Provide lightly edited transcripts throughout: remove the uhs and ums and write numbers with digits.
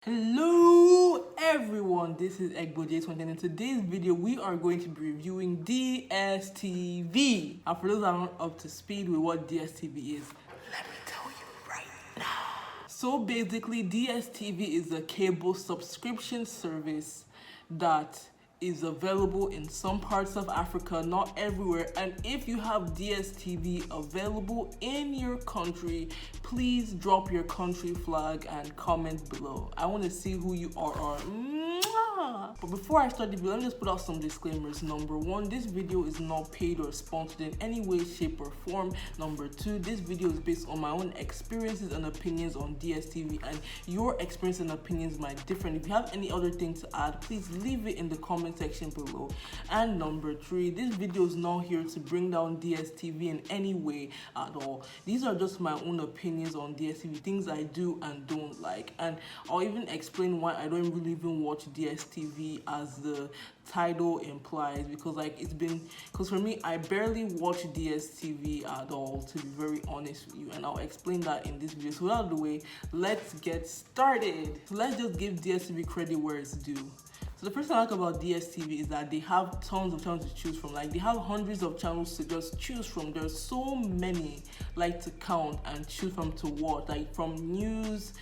Hello everyone, this is EgboJ20 and in today's video we are going to be reviewing DStv. And for those that are not up to speed with what DStv is, let me tell you right now. So basically DStv is a cable subscription service that is available in some parts of Africa, not everywhere. And if you have DStv available in your country, please drop your country flag and comment below. I want to see who you are. But before I start the video, let me just put out some disclaimers. Number one, this video is not paid or sponsored in any way, shape, or form. Number two, this video is based on my own experiences and opinions on DStv, and your experience and opinions might differ. If you have any other thing to add, please leave it in the comment section below. And number three, this video is not here to bring down DStv in any way at all. These are just my own opinions on DStv, things I do and don't like, and I'll even explain why I don't really even watch DStv as the title implies, because for me, I barely watch DStv at all, to be very honest with you, and I'll explain that in this video. So without the way, let's get started. So let's just give DStv credit where it's due. So the first thing I like about DStv is that they have tons of channels to choose from. Like, they have hundreds of channels to just choose from. There's so many, like, to count and choose from to watch, like from news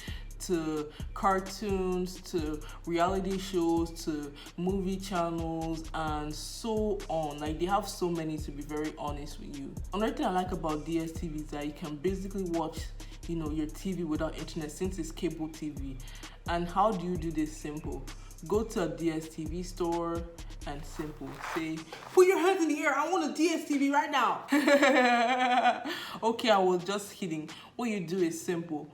to cartoons to reality shows to movie channels and so on. Like, they have so many, to be very honest with you. Another thing I like about DStv is that you can basically watch your TV without internet, since it's cable TV. And how do you do this? Simple. Go to a DStv store and simple say, put your hands in the air, I want a DStv right now. Okay, I was just kidding. What you do is simple.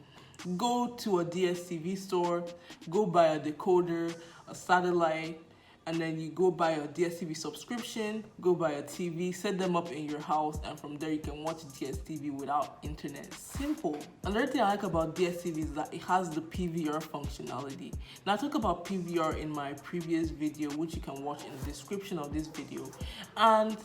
Go to a DStv store, go buy a decoder, a satellite, and then you go buy a DStv subscription, go buy a TV, set them up in your house, and from there you can watch DStv without internet. Simple. Another thing I like about DStv is that it has the PVR functionality. Now, I talked about PVR in my previous video, which you can watch in the description of this video. And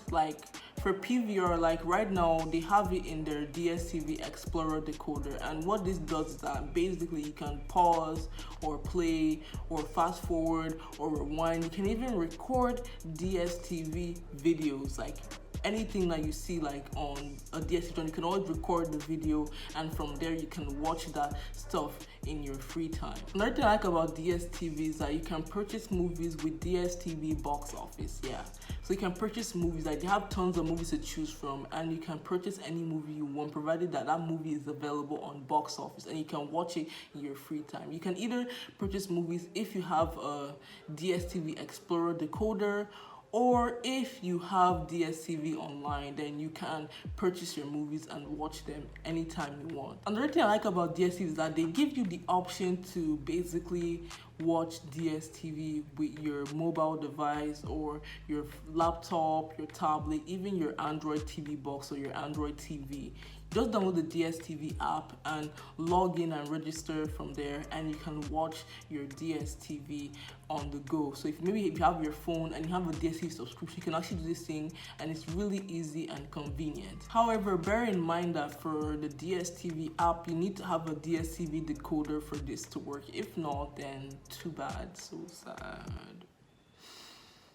for PVR, right now they have it in their DStv Explorer decoder, and what this does is that basically you can pause or play or fast forward or rewind. You can even record DStv videos, like anything that you see on a DStv, you can always record the video, and from there you can watch that stuff in your free time. Another thing I like about DStv is that you can purchase movies with DStv box office. Yeah, so you can purchase movies, they have tons of movies to choose from, and you can purchase any movie you want, provided that movie is available on box office, and you can watch it in your free time. You can either purchase movies if you have a DStv Explorer decoder, or if you have DStv online, then you can purchase your movies and watch them anytime you want. Another thing I like about DStv is that they give you the option to basically watch DStv with your mobile device or your laptop, your tablet, even your Android TV box or your Android TV. Just download the DStv app and log in and register from there, and you can watch your DStv on the go. So if you have your phone and you have a DStv subscription, you can actually do this thing, and it's really easy and convenient. However, bear in mind that for the DStv app, you need to have a DStv decoder for this to work. If not, then too bad, so sad.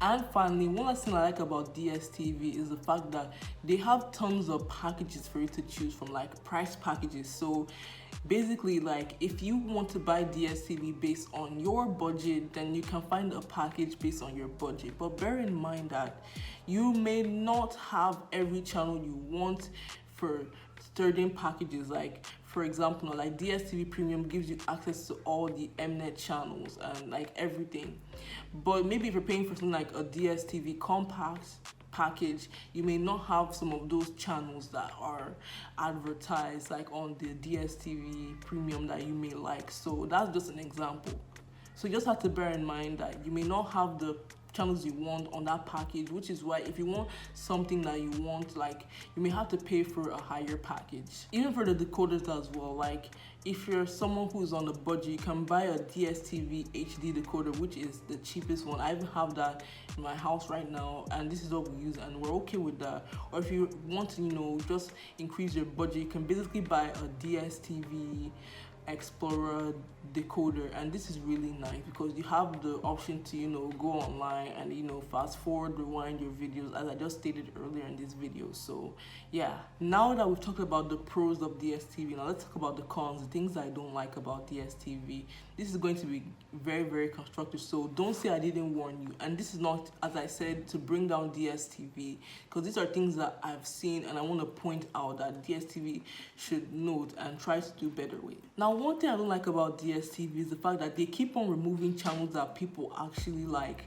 And finally, one last thing I like about DStv is the fact that they have tons of packages for you to choose from, like price packages. So basically, if you want to buy DStv based on your budget, then you can find a package based on your budget. But bear in mind that you may not have every channel you want for certain packages. For example, DStv Premium gives you access to all the Mnet channels and everything. But maybe if you're paying for something like a DStv Compact package, you may not have some of those channels that are advertised on the DStv Premium that you may like. So that's just an example. So you just have to bear in mind that you may not have the channels you want on that package, which is why if you want something that you want, you may have to pay for a higher package. Even for the decoders as well, if you're someone who's on a budget, you can buy a DStv HD decoder, which is the cheapest one. I even have that in my house right now, and this is what we use, and we're okay with that. Or if you want to just increase your budget, you can basically buy a DStv Explorer decoder, and this is really nice because you have the option to go online and fast forward, rewind your videos, as I just stated earlier in this video. So yeah, now that we've talked about the pros of DStv, now let's talk about the cons, the things I don't like about DStv. This is going to be very, very constructive, so don't say I didn't warn you. And this is not, as I said, to bring down DStv, because these are things that I've seen and I want to point out that DStv should note and try to do better with. Now, one thing I don't like about DStv is the fact that they keep on removing channels that people actually like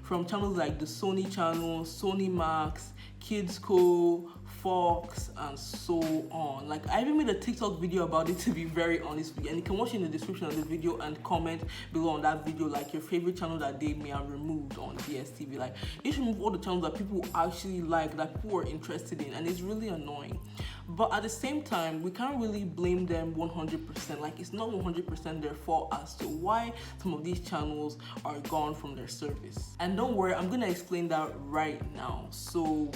from channels like the Sony channel, Sony Max, Kidsco, Fox, and so on. Like, I even made a TikTok video about it, to be very honest with you, and you can watch it in the description of the video and comment below on that video, like your favorite channel that they may have removed on DStv. Like, they should remove all the channels that people actually like, that people are interested in, and it's really annoying. But at the same time, we can't really blame them 100%. Like, it's not 100% their fault as to why some of these channels are gone from their service. And don't worry, I'm gonna explain that right now. So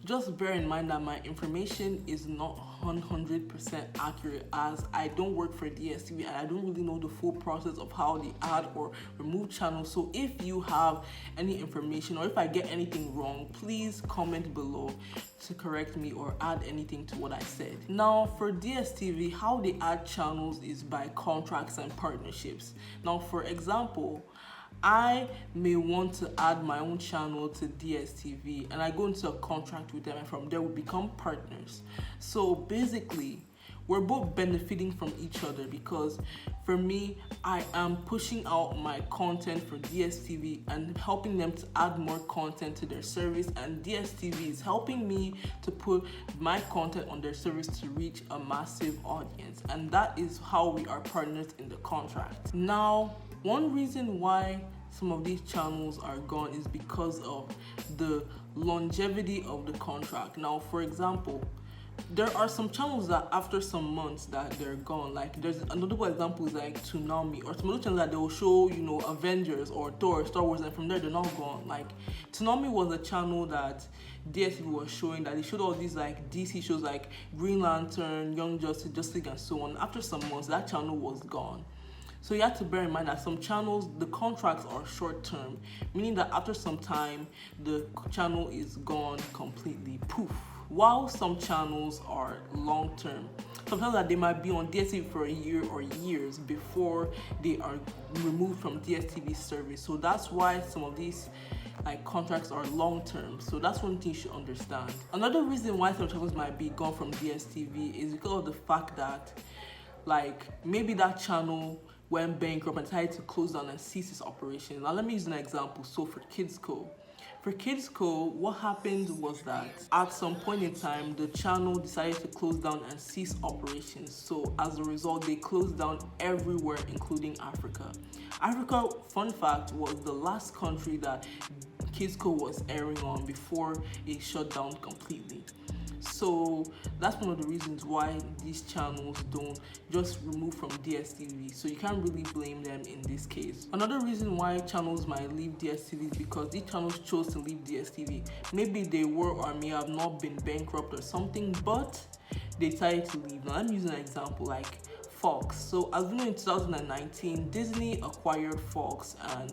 just bear in mind that my information is not 100% accurate, as I don't work for DStv and I don't really know the full process of how they add or remove channels. So if you have any information or if I get anything wrong, please comment below to correct me or add anything to what I said. Now, for DStv, how they add channels is by contracts and partnerships. Now, for example, I may want to add my own channel to DStv and I go into a contract with them, and from there we become partners. So basically, we're both benefiting from each other, because for me, I am pushing out my content for DStv and helping them to add more content to their service, and DStv is helping me to put my content on their service to reach a massive audience, and that is how we are partners in the contract. Now, one reason why some of these channels are gone is because of the longevity of the contract. Now, for example, there are some channels that after some months that they're gone. Like, there's another example is like Tsunami, or some other channels that they will show, Avengers or Thor, Star Wars, and from there they're not gone. Like, Tsunami was a channel that DStv was showing, that they showed all these like DC shows like Green Lantern, Young Justice, Justice League, and so on. After some months, that channel was gone. So you have to bear in mind that some channels, the contracts are short term, meaning that after some time, the channel is gone completely, poof. While some channels are long term. Sometimes that they might be on DStv for a year or years before they are removed from DStv service. So that's why some of these contracts are long term. So that's one thing you should understand. Another reason why some channels might be gone from DStv is because of the fact that maybe that channel went bankrupt and decided to close down and cease its operation. Now let me use an example. So for Kidsco, what happened was that at some point in time, the channel decided to close down and cease operations. So as a result, they closed down everywhere, including Africa. Africa, fun fact, was the last country that Kidsco was airing on before it shut down completely. So that's one of the reasons why these channels don't just remove from DStv. So you can't really blame them in this case. Another reason why channels might leave DStv is because these channels chose to leave DStv. Maybe they were or may have not been bankrupt or something, but they decided to leave. Now let me use an example like Fox. So as we know, in 2019, Disney acquired Fox and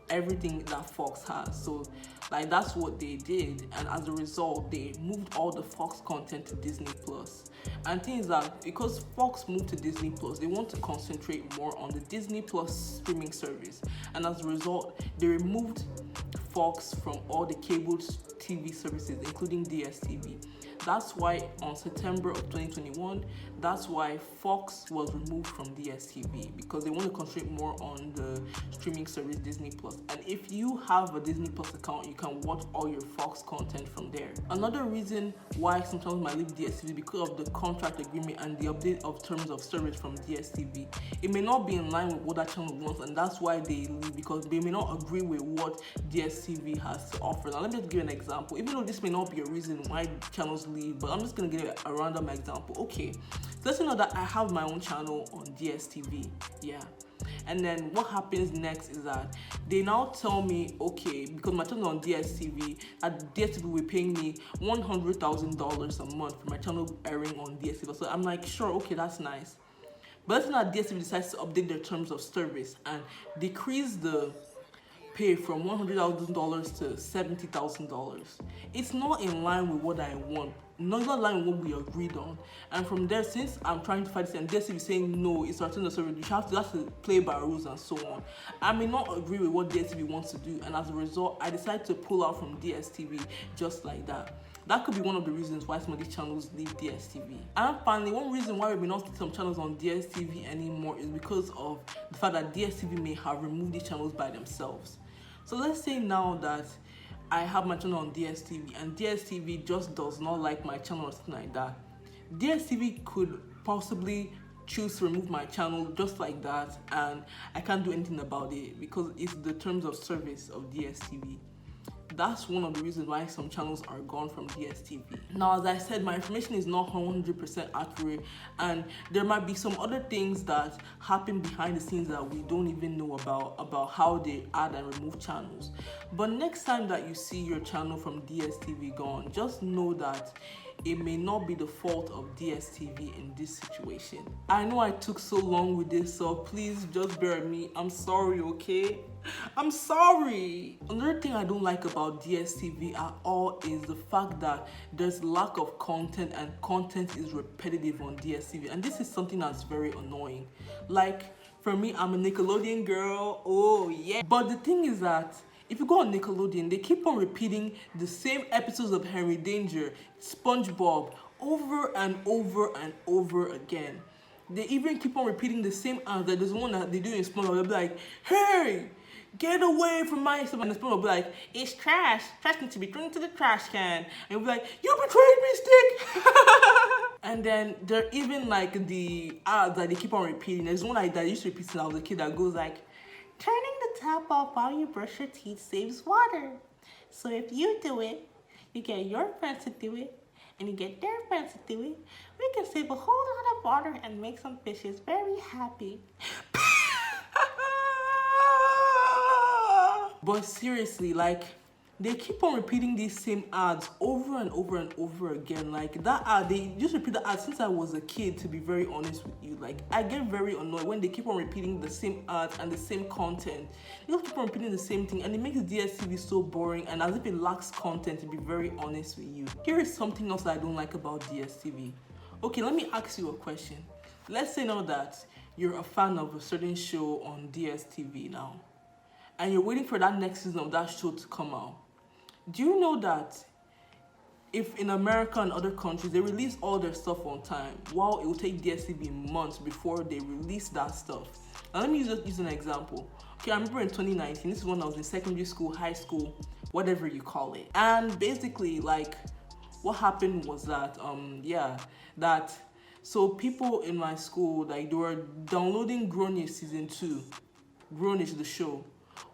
everything that Fox has. So that's what they did, and as a result, they moved all the Fox content to Disney Plus. And things that because Fox moved to Disney Plus, they want to concentrate more on the Disney Plus streaming service, and as a result, they removed Fox from all the cable TV services, including DStv. That's why on September of 2021, that's why Fox was removed from DStv, because they want to concentrate more on the streaming service Disney Plus. And if you have a Disney Plus account, you can watch all your Fox content from there. Another reason why some channels might leave DStv is because of the contract agreement and the update of terms of service from DStv. It may not be in line with what that channel wants, and that's why they leave, because they may not agree with what DStv has to offer. Now let me just give an example. Even though this may not be a reason why channels leave, but I'm just gonna give a random example. Okay, so let's say now that I have my own channel on DStv, yeah. And then what happens next is that they now tell me, okay, because my channel on DStv, at DStv will be paying me $100,000 a month for my channel airing on DStv. So I'm like, sure, okay, that's nice. But let's say now DStv decides to update their terms of service and decrease the pay from $100,000 to $70,000. It's not in line with what I want. Not in line with what we agreed on. And from there, since I'm trying to fight this and DStv is saying no, it's our turn of service, you have to play by rules and so on. I may not agree with what DStv wants to do, and as a result, I decided to pull out from DStv just like that. That could be one of the reasons why some of these channels leave DStv. And finally, one reason why we may not see some channels on DStv anymore is because of the fact that DStv may have removed these channels by themselves. So let's say now that I have my channel on DStv and DStv just does not like my channel or something like that. DStv could possibly choose to remove my channel just like that, and I can't do anything about it because it's the terms of service of DStv. That's one of the reasons why some channels are gone from DStv. Now, as I said, my information is not 100% accurate, and there might be some other things that happen behind the scenes that we don't even know about how they add and remove channels. But next time that you see your channel from DStv gone, just know that it may not be the fault of DStv in this situation. I know I took so long with this, so please just bear with me. I'm sorry, okay? I'm sorry. Another thing I don't like about DStv at all is the fact that there's lack of content and content is repetitive on DStv, and this is something that's very annoying. Like, for me, I'm a Nickelodeon girl, oh yeah. But the thing is that if you go on Nickelodeon, they keep on repeating the same episodes of Henry Danger, SpongeBob, over and over and over again. They even keep on repeating the same ads. Like there's one that they do in SpongeBob, they'll be like, hey, get away from my stuff. And the SpongeBob will be like, it's trash. Trash needs to be thrown into the trash can. And you'll be like, you betrayed me, Stick! And then there are even like the ads that they keep on repeating. There's one that I used to repeat since I was a kid that goes like, turning the tap off while you brush your teeth saves water. So if you do it, you get your friends to do it, and you get their friends to do it, we can save a whole lot of water and make some fishes very happy. But seriously, like, they keep on repeating these same ads over and over and over again. Like that ad, they just repeat the ad since I was a kid, to be very honest with you. Like, I get very annoyed when they keep on repeating the same ads and the same content. They just keep on repeating the same thing, and it makes DStv so boring and as if it lacks content, to be very honest with you. Here is something else that I don't like about DStv. Okay, let me ask you a question. Let's say now that you're a fan of a certain show on DStv now, and you're waiting for that next season of that show to come out. Do you know that if in America and other countries, they release all their stuff on time, while it will take DStv months before they release that stuff? Now let me use an example. Okay, I remember in 2019, this is when I was in secondary school, high school, whatever you call it. And basically, like, what happened was that, so people in my school, like, they were downloading Grownish season 2, Grownish the show,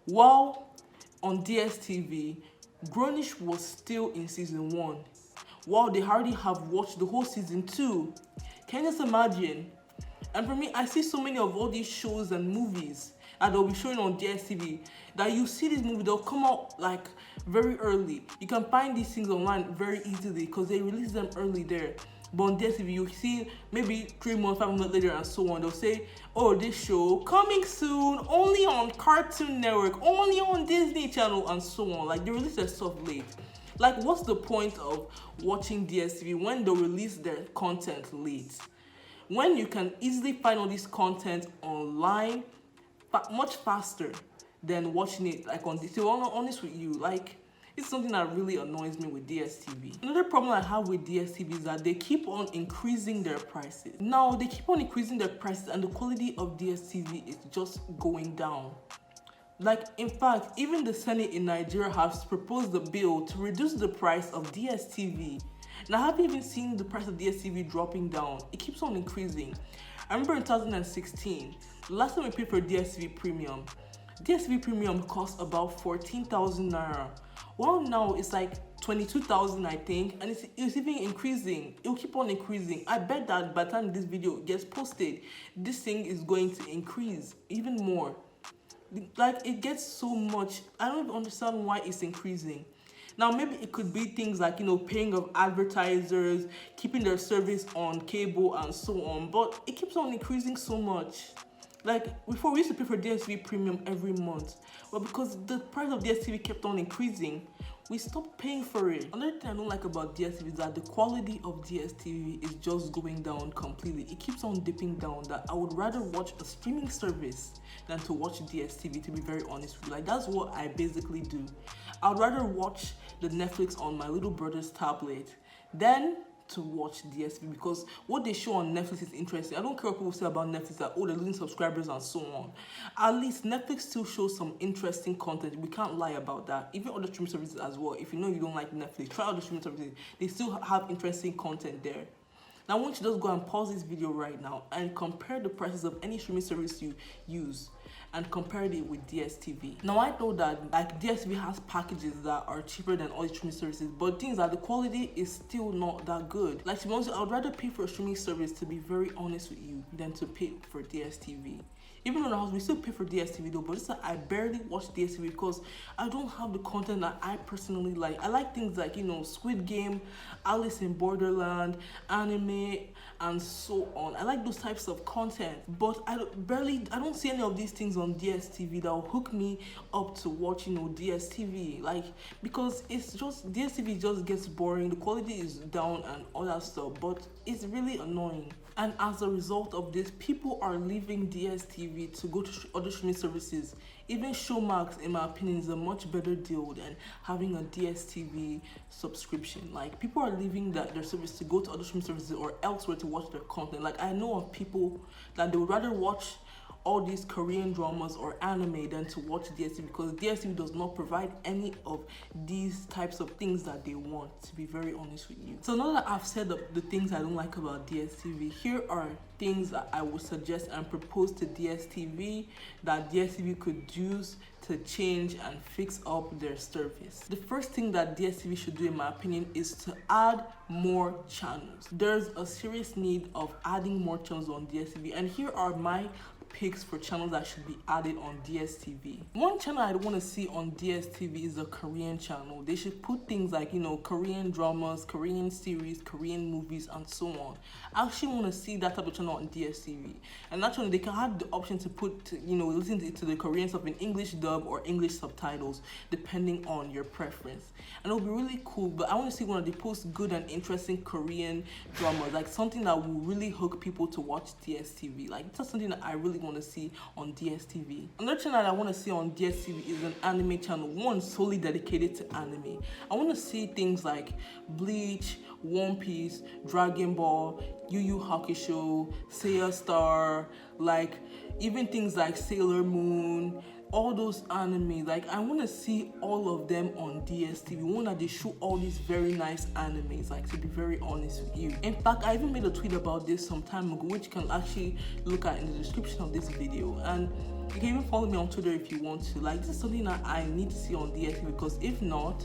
while on DStv, Grownish was still in season 1, while they already have watched the whole season 2. Can you just imagine? And for me, I see so many of all these shows and movies that they'll be showing on DStv, that you see these movies, they'll come out like very early. You can find these things online very easily because they release them early there. But on DStv, you see maybe 3 months, 5 months later and so on, they'll say, oh, this show coming soon, only on Cartoon Network, only on Disney Channel, and so on. Like, they release their stuff late. Like, what's the point of watching DStv when they release their content late? When you can easily find all this content online much faster than watching it like on DStv. To be honest with you, like, it's something that really annoys me with DStv. Another problem I have with DStv is that they keep on increasing their prices. Now, they keep on increasing their prices and the quality of DStv is just going down. Like, in fact, even the Senate in Nigeria has proposed a bill to reduce the price of DStv. And I haven't even seen the price of DStv dropping down. It keeps on increasing. I remember in 2016, the last time I paid for DStv Premium cost about 14,000 naira. Well, now it's like 22,000, I think, and it's even increasing. It will keep on increasing. I bet that by the time this video gets posted, this thing is going to increase even more. Like, it gets so much. I don't even understand why it's increasing. Now, maybe it could be things like, paying of advertisers, keeping their service on cable and so on, but it keeps on increasing so much. Like, before, we used to pay for DStv premium every month, but because the price of DStv kept on increasing, we stopped paying for it. Another thing I don't like about DStv is that the quality of DStv is just going down completely. It keeps on dipping down. That I would rather watch a streaming service than to watch DStv, to be very honest with you. Like, that's what I basically do. I would rather watch the Netflix on my little brother's tablet than to watch DStv, because what they show on Netflix is interesting. I don't care what people say about Netflix, that they're losing subscribers and so on. At least Netflix still shows some interesting content. We can't lie about that. Even other streaming services as well. If you know you don't like Netflix, try other streaming services. They still have interesting content there. Now I want you to just go and pause this video right now and compare the prices of any streaming service you use and compare it with DStv. Now I know that like DStv has packages that are cheaper than all the streaming services, but things that the quality is still not that good. Like, to be honest, I would rather pay for a streaming service, to be very honest with you, than to pay for DStv. Even in the house, we still pay for DStv though, but it's like I barely watch DStv because I don't have the content that I personally like. I like things like, Squid Game, Alice in Borderland, anime, and so on. I like those types of content, but I don't see any of these things on DStv that will hook me up to watch, DStv. Like, because it's just, DStv just gets boring, the quality is down and all that stuff, but it's really annoying. And as a result of this, people are leaving DStv to go to other streaming services. Even Showmax, in my opinion, is a much better deal than having a DStv subscription. Like, people are leaving their service to go to other streaming services or elsewhere to watch their content. Like, I know of people that they would rather watch all these Korean dramas or anime than to watch DStv, because DStv does not provide any of these types of things that they want, to be very honest with you. So now that I've said the things I don't like about DStv, here are things that I would suggest and propose to DStv that DStv could use to change and fix up their service. The first thing that DStv should do, in my opinion, is to add more channels. There's a serious need of adding more channels on DStv, and here are my picks for channels that should be added on DStv. One channel I want to see on DStv is a Korean channel. They should put things like, Korean dramas, Korean series, Korean movies, and so on. I actually want to see that type of channel on DStv. And actually, they can have the option to put, listen to the Korean stuff in English dub or English subtitles, depending on your preference. And it'll be really cool, but I want to see one of the post good and interesting Korean dramas, like something that will really hook people to watch DStv. Like, that's something that I really want to see on DStv. Another channel that I want to see on DStv is an anime channel, one solely dedicated to anime. I want to see things like Bleach, One Piece, Dragon Ball, Yu Yu Hakusho, Seiya Star, like even things like Sailor Moon, all those anime. Like, I want to see all of them on DStv. One that they show all these very nice animes, like, to be very honest with you. In fact, I even made a tweet about this some time ago, which you can actually look at in the description of this video. And you can even follow me on Twitter if you want to. Like, this is something that I need to see on DStv, because if not,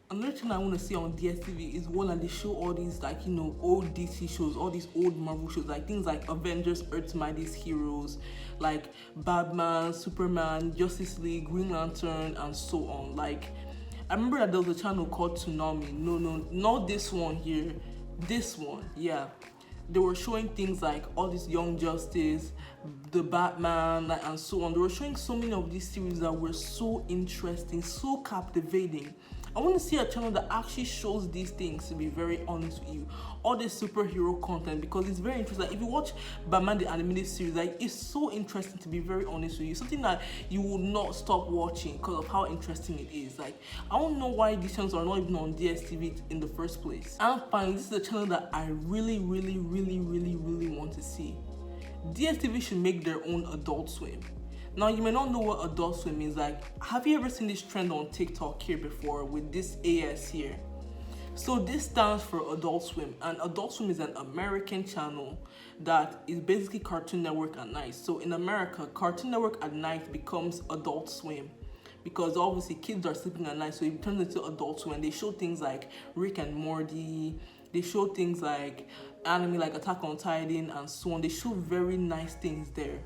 another thing I want to see on DStv is one that they show all these, like, old DC shows, all these old Marvel shows, like things like Avengers, Earth's Mightiest Heroes, like Batman, Superman, Justice League, Green Lantern, and so on. Like, I remember that there was a channel called Tsunami. No, not this one here. This one, yeah. They were showing things like all this Young Justice, the Batman, and so on. They were showing so many of these series that were so interesting, so captivating. I want to see a channel that actually shows these things, to be very honest with you. All this superhero content, because it's very interesting. Like, if you watch Batman the animated series, like, it's so interesting, to be very honest with you. Something that you will not stop watching because of how interesting it is. Like, I don't know why these channels are not even on DStv in the first place. And finally, this is a channel that I really want to see. DStv should make their own Adult Swim. Now, you may not know what Adult Swim means. Like, have you ever seen this trend on TikTok here before with this AS here? So this stands for Adult Swim, and Adult Swim is an American channel that is basically Cartoon Network at night. So in America, Cartoon Network at night becomes Adult Swim, because obviously kids are sleeping at night, so it turns into Adult Swim. And they show things like Rick and Morty, they show things like anime like Attack on Titan, and so on. They show very nice things there.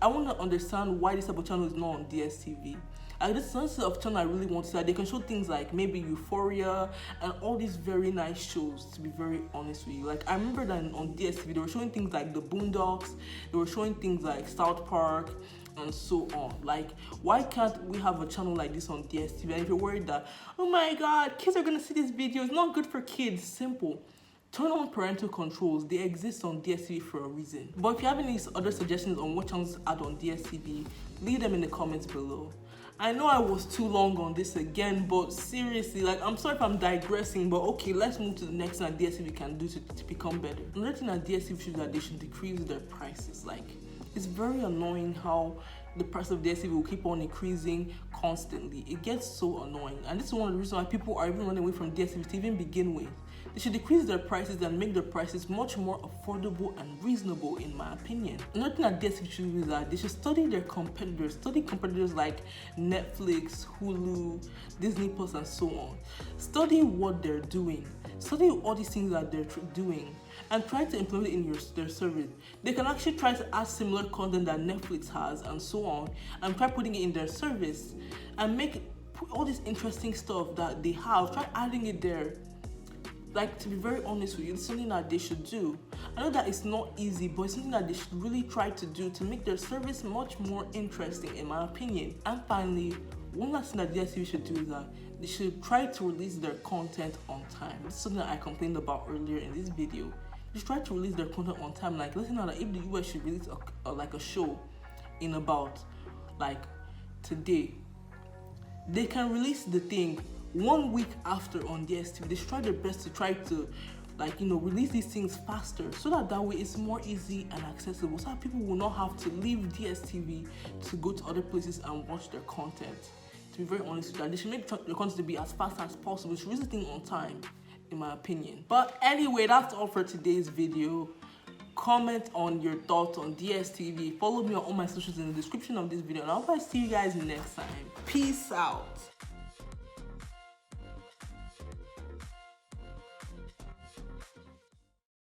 I want to understand why this type of channel is not on DStv. Like this sense of channel I really want to say, they can show things like maybe Euphoria and all these very nice shows, to be very honest with you. Like I remember that on DStv they were showing things like the Boondocks, they were showing things like South Park and so on. Like why can't we have a channel like this on DStv? And if you're worried that, oh my god, kids are gonna see this video, it's not good for kids, simple. Turn on parental controls. They exist on DStv for a reason. But if you have any other suggestions on what channels to add on DStv, leave them in the comments below. I know I was too long on this again, but seriously, like I'm sorry if I'm digressing, but okay, let's move to the next thing that DStv can do to become better. Another thing that DStv should do that they should decrease their prices. Like it's very annoying how the price of DStv will keep on increasing constantly. It gets so annoying, and this is one of the reasons why people are even running away from DStv to even begin with. They should decrease their prices and make their prices much more affordable and reasonable, in my opinion. Another thing that DStv should do is that they should study their competitors. Study competitors like Netflix, Hulu, Disney Plus, and so on. Study what they're doing. Study all these things that they're doing and try to implement it in their service. They can actually try to add similar content that Netflix has and so on, and try putting it in their service and put all this interesting stuff that they have, try adding it there. Like, to be very honest with you, it's something that they should do. I know that it's not easy, but it's something that they should really try to do to make their service much more interesting, in my opinion. And finally, one last thing that DStv should do is that they should try to release their content on time. This is something that I complained about earlier in this video. Just try to release their content on time. Like, listen now, that if the US should release a show in about like today, they can release the thing 1 week after on DStv. They should try their best to try to release these things faster, so that way it's more easy and accessible, so that people will not have to leave DStv to go to other places and watch their content. To be very honest with you, they should make the content to be as fast as possible. They should release the thing on time, in my opinion. But anyway, that's all for today's video. Comment on your thoughts on DStv. Follow me on all my socials in the description of this video, and I hope I see you guys next time. Peace out.